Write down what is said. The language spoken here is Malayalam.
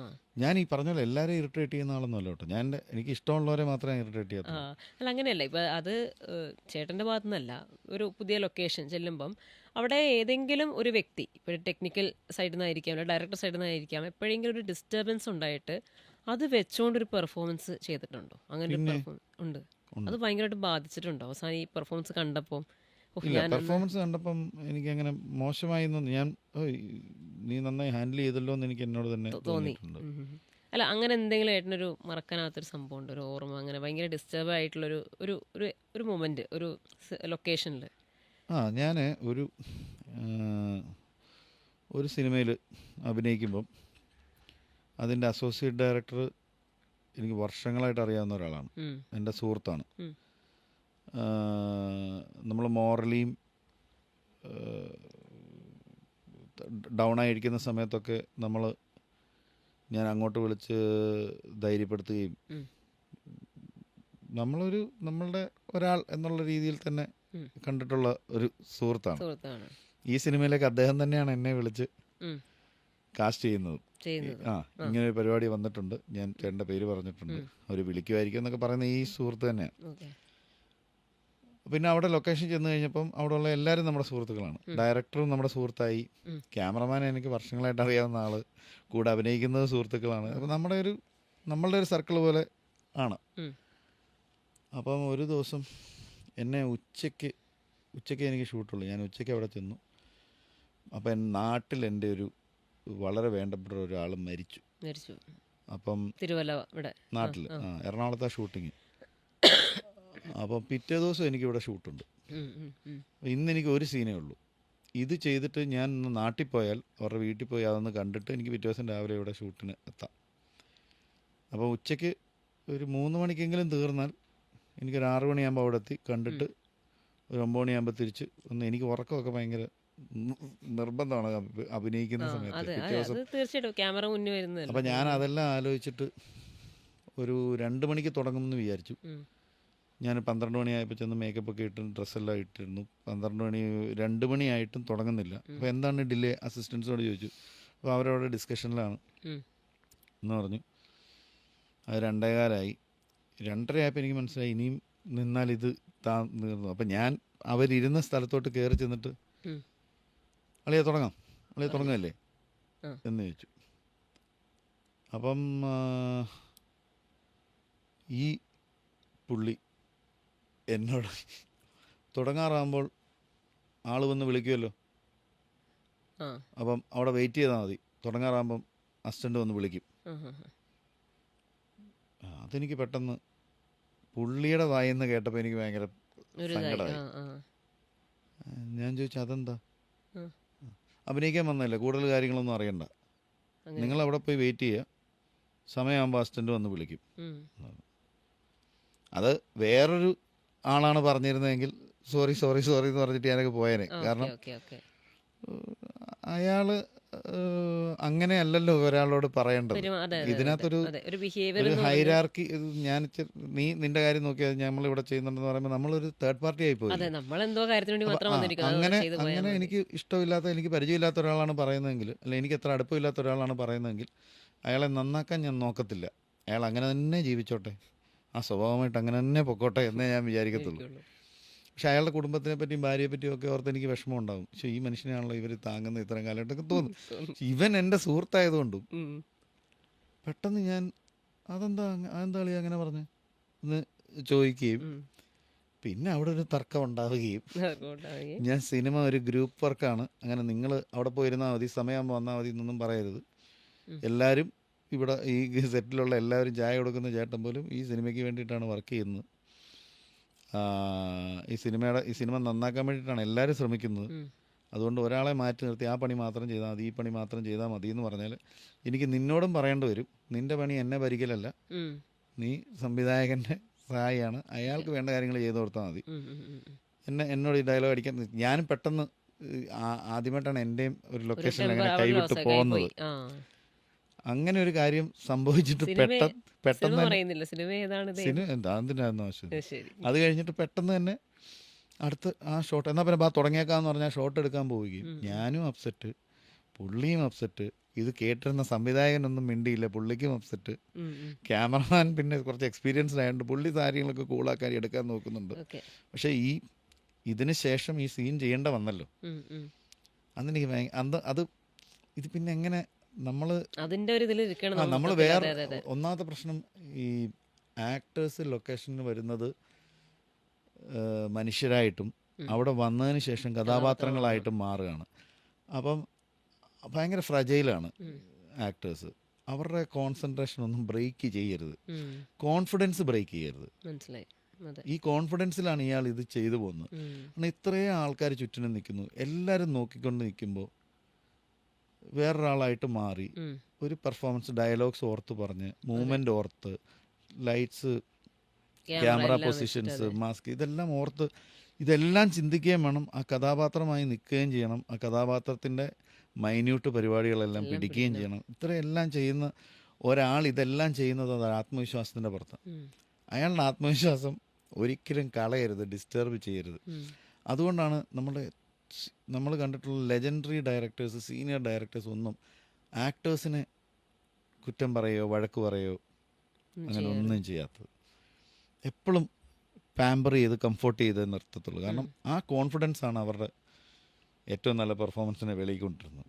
ആ. ഞാൻ ഈ പറഞ്ഞ പോലെ എല്ലാവരെയും ഇറിറ്റേറ്റ് ചെയ്യുന്ന ആളൊന്നുമല്ല കേട്ടോ. എനിക്ക് ഇഷ്ടമുള്ളവരെ മാത്രമേ ഇറിറ്റേറ്റ് ആ. ചെയ്യാത്തുള്ളൂ. അല്ല അങ്ങനെയല്ല. ഇപ്പം അത് ചേട്ടൻ്റെ ഭാഗത്തു നിന്നല്ല. ഒരു പുതിയ ലൊക്കേഷൻ ചെല്ലുമ്പം അവിടെ ഏതെങ്കിലും ഒരു വ്യക്തി, ഇപ്പോൾ ടെക്നിക്കൽ സൈഡിൽ നിന്നായിരിക്കാം, അല്ലെങ്കിൽ ഡയറക്ടർ സൈഡിൽ നിന്നായിരിക്കാം, എപ്പോഴെങ്കിലും ഒരു ഡിസ്റ്റർബൻസ് ഉണ്ടായിട്ട് അത് വെച്ചുകൊണ്ടൊരു പെർഫോമൻസ് ചെയ്തിട്ടുണ്ടോ? അങ്ങനെ ഒരു പിന്നെ പെർഫോമൻസ് ഉണ്ട്. ഉണ്ട്. അത് ഭയങ്കരമായിട്ട് ബാധിച്ചിട്ടുണ്ടോ അവസാനം ഈ പെർഫോമൻസ് കണ്ടപ്പോൾ? ഓഹ്, ഇല്ല, ഞാനന്ന് പെർഫോമൻസ് കണ്ടപ്പം എനിക്കങ്ങനെ മോശമായി എന്നൊന്നും നീ നന്നായി ഹാൻഡിൽ ചെയ്തല്ലോ എന്ന് എനിക്ക് എന്നോട് തന്നെ തോന്നി. തോന്നിയിട്ടുണ്ട്. ഉം ഉം ഉം. അല്ല, അങ്ങനെ എന്തെങ്കിലും ഏട്ടനൊരു മറക്കാനാവാത്തൊരു സംഭവം ഉണ്ട്, ഒരു ഓർമ്മ, അങ്ങനെ ഭയങ്കര ഡിസ്റ്റർബ് ആയിട്ടുള്ളൊരു ഒരു ഒരു ഒരു മൊമെന്റ് ഒരു ലൊക്കേഷനിൽ? ഞാൻ ഒരു ആ, ഒരു സിനിമയിൽ അഭിനയിക്കുമ്പം അതിൻ്റെ അസോസിയേറ്റ് ഡയറക്ടർ എനിക്ക് വർഷങ്ങളായിട്ട് അറിയാവുന്ന ഒരാളാണ്. എൻ്റെ സുഹൃത്താണ്. നമ്മൾ മോറലിയും ഡൗൺ ആയിരിക്കുന്ന സമയത്തൊക്കെ ഞാൻ അങ്ങോട്ട് വിളിച്ച് ധൈര്യപ്പെടുത്തുകയും നമ്മളുടെ ഒരാൾ എന്നുള്ള രീതിയിൽ തന്നെ കണ്ടിട്ടുള്ള ഒരു സുഹൃത്താണ്. സുഹൃത്താണ്. ഈ സിനിമയിലേക്ക് അദ്ദേഹം തന്നെയാണ് എന്നെ വിളിച്ച് ഉം. കാസ്റ്റ് ചെയ്യുന്നത്. ചെയ്യുന്നത്. ഇങ്ങനെ ഒരു പരിപാടി വന്നിട്ടുണ്ട്, ഞാൻ ചേട്ടൻ്റെ പേര് പറഞ്ഞിട്ടുണ്ട്, അവർ വിളിക്കുമായിരിക്കും എന്നൊക്കെ പറയുന്ന ഈ സുഹൃത്ത് തന്നെയാണ്. ഓക്കെ. പിന്നെ അവിടെ ലൊക്കേഷൻ ചെന്ന് കഴിഞ്ഞപ്പം അവിടെയുള്ള എല്ലാവരും നമ്മുടെ സുഹൃത്തുക്കളാണ്. ഡയറക്ടറും നമ്മുടെ സുഹൃത്തായി, ക്യാമറമാൻ എനിക്ക് വർഷങ്ങളായിട്ട് അറിയാവുന്ന ആള്, കൂടെ അഭിനയിക്കുന്നത് സുഹൃത്തുക്കളാണ്. അപ്പം നമ്മളുടെ ഒരു സർക്കിൾ പോലെ ആണ്. അപ്പം ഒരു ദിവസം എന്നെ ഉച്ചയ്ക്ക് എനിക്ക് ഷൂട്ടുള്ളൂ. ഞാൻ ഉച്ചയ്ക്ക് അവിടെ ചെന്നു. അപ്പം നാട്ടിൽ എൻ്റെ ഒരു വളരെ വേണ്ടപ്പെട്ട ഒരാൾ മരിച്ചു. അപ്പം തിരുവല്ല ഇവിടെ നാട്ടിൽ എറണാകുളത്താണ് ഷൂട്ടിങ്. അപ്പം പിറ്റേ ദിവസം എനിക്കിവിടെ ഷൂട്ടുണ്ട്. ഇന്നെനിക്ക് ഒരു സീനേ ഉള്ളൂ. ഇത് ചെയ്തിട്ട് ഞാൻ നാട്ടിൽ പോയാൽ അവരുടെ വീട്ടിൽ പോയി അതൊന്ന് കണ്ടിട്ട് എനിക്ക് പിറ്റേ ദിവസം രാവിലെ ഇവിടെ ഷൂട്ടിന് എത്താം. അപ്പോൾ ഉച്ചയ്ക്ക് ഒരു 3 മണിക്കെങ്കിലും തീർന്നാൽ എനിക്കൊരു 6 മണിയാകുമ്പോൾ അവിടെ എത്തി കണ്ടിട്ട് ഒരു 9 മണിയാകുമ്പോൾ തിരിച്ച് എനിക്ക് ഉറക്കമൊക്കെ ഭയങ്കര നിർബന്ധമാണ് അഭിനയിക്കുന്ന സമയത്ത് പിറ്റേ ദിവസം. തീർച്ചയായിട്ടും ക്യാമറ മുന്നിൽ വരുന്നത്. അപ്പം ഞാൻ അതെല്ലാം ആലോചിച്ചിട്ട് ഒരു 2 മണിക്ക് തുടങ്ങുമെന്ന് വിചാരിച്ചു. ഞാൻ 12 മണിയായപ്പോൾ ചെന്ന് മേക്കപ്പ് ഒക്കെ ഇട്ട് ഡ്രസ്സെല്ലാം ഇട്ടിരുന്നു. 2 മണിയായിട്ടും തുടങ്ങുന്നില്ല. അപ്പോൾ എന്താണ് ഡിലേ? അസിസ്റ്റൻസിനോട് ചോദിച്ചു. അപ്പോൾ അവരവിടെ ഡിസ്കഷനിലാണ് എന്ന് പറഞ്ഞു. അത് 2:15 2:30 ആയപ്പോൾ എനിക്ക് മനസ്സിലായി ഇനിയും നിന്നാൽ ഇത് തീർന്നു. അപ്പം ഞാൻ അവരിരുന്ന സ്ഥലത്തോട്ട് കയറി ചെന്നിട്ട് അളിയെ തുടങ്ങുകയല്ലേ എന്ന് ചോദിച്ചു. അപ്പം ഈ പുള്ളി എന്നോട് തുടങ്ങാറാകുമ്പോൾ ആൾ വന്ന് വിളിക്കുമല്ലോ, അപ്പം അവിടെ വെയിറ്റ് ചെയ്താൽ മതി, തുടങ്ങാറാകുമ്പം അസിസ്റ്റൻ്റ് വന്ന് വിളിക്കും. അതെനിക്ക് പെട്ടെന്ന് പുള്ളിയുടെ വായിന്ന് കേട്ടപ്പോൾ എനിക്ക് ഭയങ്കര സങ്കടമായി. ഞാൻ ചോദിച്ചു അതെന്താ? അഭിനയിക്കാൻ വന്നതല്ലേ, കൂടുതൽ കാര്യങ്ങളൊന്നും അറിയണ്ട, നിങ്ങൾ അവിടെ പോയി വെയിറ്റ് ചെയ്യുക, സമയമാകുമ്പോൾ അസിസ്റ്റൻ്റ് വന്ന് വിളിക്കും. അത് വേറൊരു ആളാണ് പറഞ്ഞിരുന്നതെങ്കിൽ സോറി എന്ന് പറഞ്ഞിട്ട് ഞാനൊക്കെ പോയേനെ. കാരണം അയാൾ അങ്ങനെയല്ലല്ലോ ഒരാളോട് പറയേണ്ടത്. ഇതിനകത്തൊരു ഹൈറാർക്കി. നിന്റെ കാര്യം നോക്കിയാൽ നമ്മളിവിടെ ചെയ്യുന്നുണ്ടെന്ന് പറയുമ്പോൾ നമ്മളൊരു തേർഡ് പാർട്ടി ആയി പോയി. അങ്ങനെ എനിക്ക് ഇഷ്ടമില്ലാത്ത, എനിക്ക് പരിചയമില്ലാത്ത ഒരാളാണ് പറയുന്നതെങ്കിൽ, അല്ലെങ്കിൽ എനിക്ക് എത്ര അടുപ്പമില്ലാത്ത ഒരാളാണ് പറയുന്നതെങ്കിൽ അയാളെ നന്നാക്കാൻ ഞാൻ നോക്കത്തില്ല. അയാൾ അങ്ങനെ തന്നെ ജീവിച്ചോട്ടെ, ആ സ്വഭാവമായിട്ട് അങ്ങനെ തന്നെ പൊക്കോട്ടെ എന്നേ ഞാൻ വിചാരിക്കത്തുള്ളൂ. പക്ഷെ അയാളുടെ കുടുംബത്തിനെ പറ്റിയും ഭാര്യയെ പറ്റിയും ഒക്കെ ഓർത്ത് എനിക്ക് വിഷമം ഉണ്ടാകും. പക്ഷെ ഈ മനുഷ്യനാണല്ലോ ഇവർ താങ്ങുന്ന ഇത്രയും കാലമായിട്ടൊക്കെ തോന്നും. ഇവൻ എൻ്റെ സുഹൃത്തായതുകൊണ്ടും പെട്ടെന്ന് ഞാൻ അതെന്താ കളി അങ്ങനെ പറഞ്ഞ് എന്ന് ചോദിക്കുകയും പിന്നെ അവിടെ ഒരു തർക്കം ഉണ്ടാവുകയും. ഞാൻ സിനിമ ഒരു ഗ്രൂപ്പ് വർക്കാണ്, അങ്ങനെ നിങ്ങൾ അവിടെ പോയിരുന്നാൽ മതി, സമയമാകുമ്പോൾ വന്നാൽ മതി എന്നൊന്നും പറയരുത്. എല്ലാവരും ഇവിടെ ഈ സെറ്റിലുള്ള എല്ലാവരും ചായ കൊടുക്കുന്ന ചേട്ടൻ പോലും ഈ സിനിമയ്ക്ക് വേണ്ടിയിട്ടാണ് വർക്ക് ചെയ്യുന്നത്. ഈ സിനിമ നന്നാക്കാൻ വേണ്ടിയിട്ടാണ് എല്ലാവരും ശ്രമിക്കുന്നത്. അതുകൊണ്ട് ഒരാളെ മാറ്റി നിർത്തി ആ പണി മാത്രം ചെയ്താൽ മതി, ഈ പണി മാത്രം ചെയ്താൽ മതി എന്ന് പറഞ്ഞാൽ എനിക്ക് നിന്നോടും പറയേണ്ടി വരും. നിൻ്റെ പണി എന്നെ ഭരിക്കലല്ല, നീ സംവിധായകൻ്റെ സഹായിയാണ്, അയാൾക്ക് വേണ്ട കാര്യങ്ങൾ ചെയ്തു കൊടുത്താൽ മതി. എന്നോട് ഈ ഡയലോഗ് അടിക്കാൻ ഞാനും പെട്ടെന്ന് ആദ്യമായിട്ടാണ് എൻ്റെയും ഒരു ലൊക്കേഷനിൽ അങ്ങനെ കൈവിട്ട് പോകുന്നത്. അങ്ങനെ ഒരു കാര്യം സംഭവിച്ചിട്ട് പെട്ടെന്ന് എന്തിനായിരുന്നു ആവശ്യം. അത് കഴിഞ്ഞിട്ട് പെട്ടെന്ന് തന്നെ അടുത്ത് ആ ഷോട്ട് എന്നാൽ പിന്നെ തുടങ്ങിയേക്കാന്ന് പറഞ്ഞാൽ ഷോട്ട് എടുക്കാൻ പോവുകയും ഞാനും അപ്സെറ്റ്, പുള്ളിയും അപ്സെറ്റ്, ഇത് കേട്ടിരുന്ന സംവിധായകനൊന്നും മിണ്ടിയില്ല, പുള്ളിക്കും അപ്സെറ്റ്. ഉം, ഉം. ക്യാമറമാൻ പിന്നെ കുറച്ച് എക്സ്പീരിയൻസ്ഡ് ആയതുകൊണ്ട് പുള്ളി കാര്യങ്ങളൊക്കെ കൂളാക്കാൻ എടുക്കാൻ നോക്കുന്നുണ്ട്. ഓക്കെ. പക്ഷേ ഇതിന് ശേഷം ഈ സീൻ ചെയ്യേണ്ട വന്നല്ലോ. ഉം, ഉം. അന്ന് എനിക്ക് അത് ഇത് പിന്നെ എങ്ങനെ നമ്മൾ അതിന്റെ ഒരു ഇതിൽ ഇരിക്കണം നമ്മൾ നമ്മൾ മൊത്തത്തിൽ. വേറെ അതെ, അതെ, അതെ. ഒന്നാമത്തെ പ്രശ്നം, ഈ ആക്ടേഴ്സ് ലൊക്കേഷനിൽ വരുന്നത് മനുഷ്യരായിട്ടും അവിടെ വന്നതിന് ശേഷം കഥാപാത്രങ്ങളായിട്ടും മാറുകയാണ്. അപ്പം ഭയങ്കര ഫ്രജൈലാണ് ആക്ടേഴ്സ്. അവരുടെ കോൺസെൻട്രേഷൻ ഒന്നും ബ്രേക്ക് ചെയ്യരുത്, ഉം. കോൺഫിഡൻസ് ബ്രേക്ക് ചെയ്യരുത്. മനസ്സിലായി. അതെ. ഈ കോൺഫിഡൻസിലാണ് ഇയാൾ ഇത് ചെയ്തു പോകുന്നത്. ഉം. കാരണം ഇത്രയും ആൾക്കാർ ചുറ്റിനും നിൽക്കുന്നു, എല്ലാവരും നോക്കിക്കൊണ്ട് നിൽക്കുമ്പോൾ വേറൊരാളായിട്ട് മാറി ഉം. ഒരു പെർഫോമൻസ്, ഡയലോഗ്സ് ഓർത്ത് പറഞ്ഞ്, മൂവ്മെൻ്റ് ഓർത്ത്, ലൈറ്റ്സ്, ക്യാമറ എല്ലാം പൊസിഷൻസ്, വെച്ചിട്ട്, അതെ. മാസ്ക്, ഇതെല്ലാം ഓർത്ത് ഇതെല്ലാം ചിന്തിക്കുകയും വേണം. ആ കഥാപാത്രമായി നിൽക്കുകയും ചെയ്യണം. ആ കഥാപാത്രത്തിൻ്റെ മൈന്യൂട്ട് പരിപാടികളെല്ലാം എല്ലാം പിടിക്കുകയും പിടിക്കണം. ചെയ്യണം. ഇത്രയെല്ലാം ചെയ്യുന്ന ഒരാൾ ഇതെല്ലാം ചെയ്യുന്നത് അത് ആത്മവിശ്വാസത്തിൻ്റെ പുറത്താണ്. ഉം. അയാളുടെ ആത്മവിശ്വാസം ഒരിക്കലും കളയരുത്, ഡിസ്റ്റർബ് ചെയ്യരുത്. ഉം. അതുകൊണ്ടാണ് നമ്മൾ കണ്ടിട്ടുള്ള ലെജൻഡറി ഡയറക്ടേഴ്സ്, സീനിയർ ഡയറക്ടേഴ്സ് ഒന്നും ആക്ടേഴ്സിനെ കുറ്റം പറയോ വഴക്ക് പറയോ അങ്ങനെ ചെയ്യാറ്. ഒന്നും ചെയ്യാത്തത്. എപ്പോഴും പാമ്പർ ചെയ്ത് കംഫോർട്ട് ചെയ്ത് നിർത്തത്തുള്ളൂ. കാരണം ആ കോൺഫിഡൻസ് ആണ് അവരുടെ ഏറ്റവും നല്ല പെർഫോമൻസിനെ വെളിയിൽ കൊണ്ടിരുന്നത്.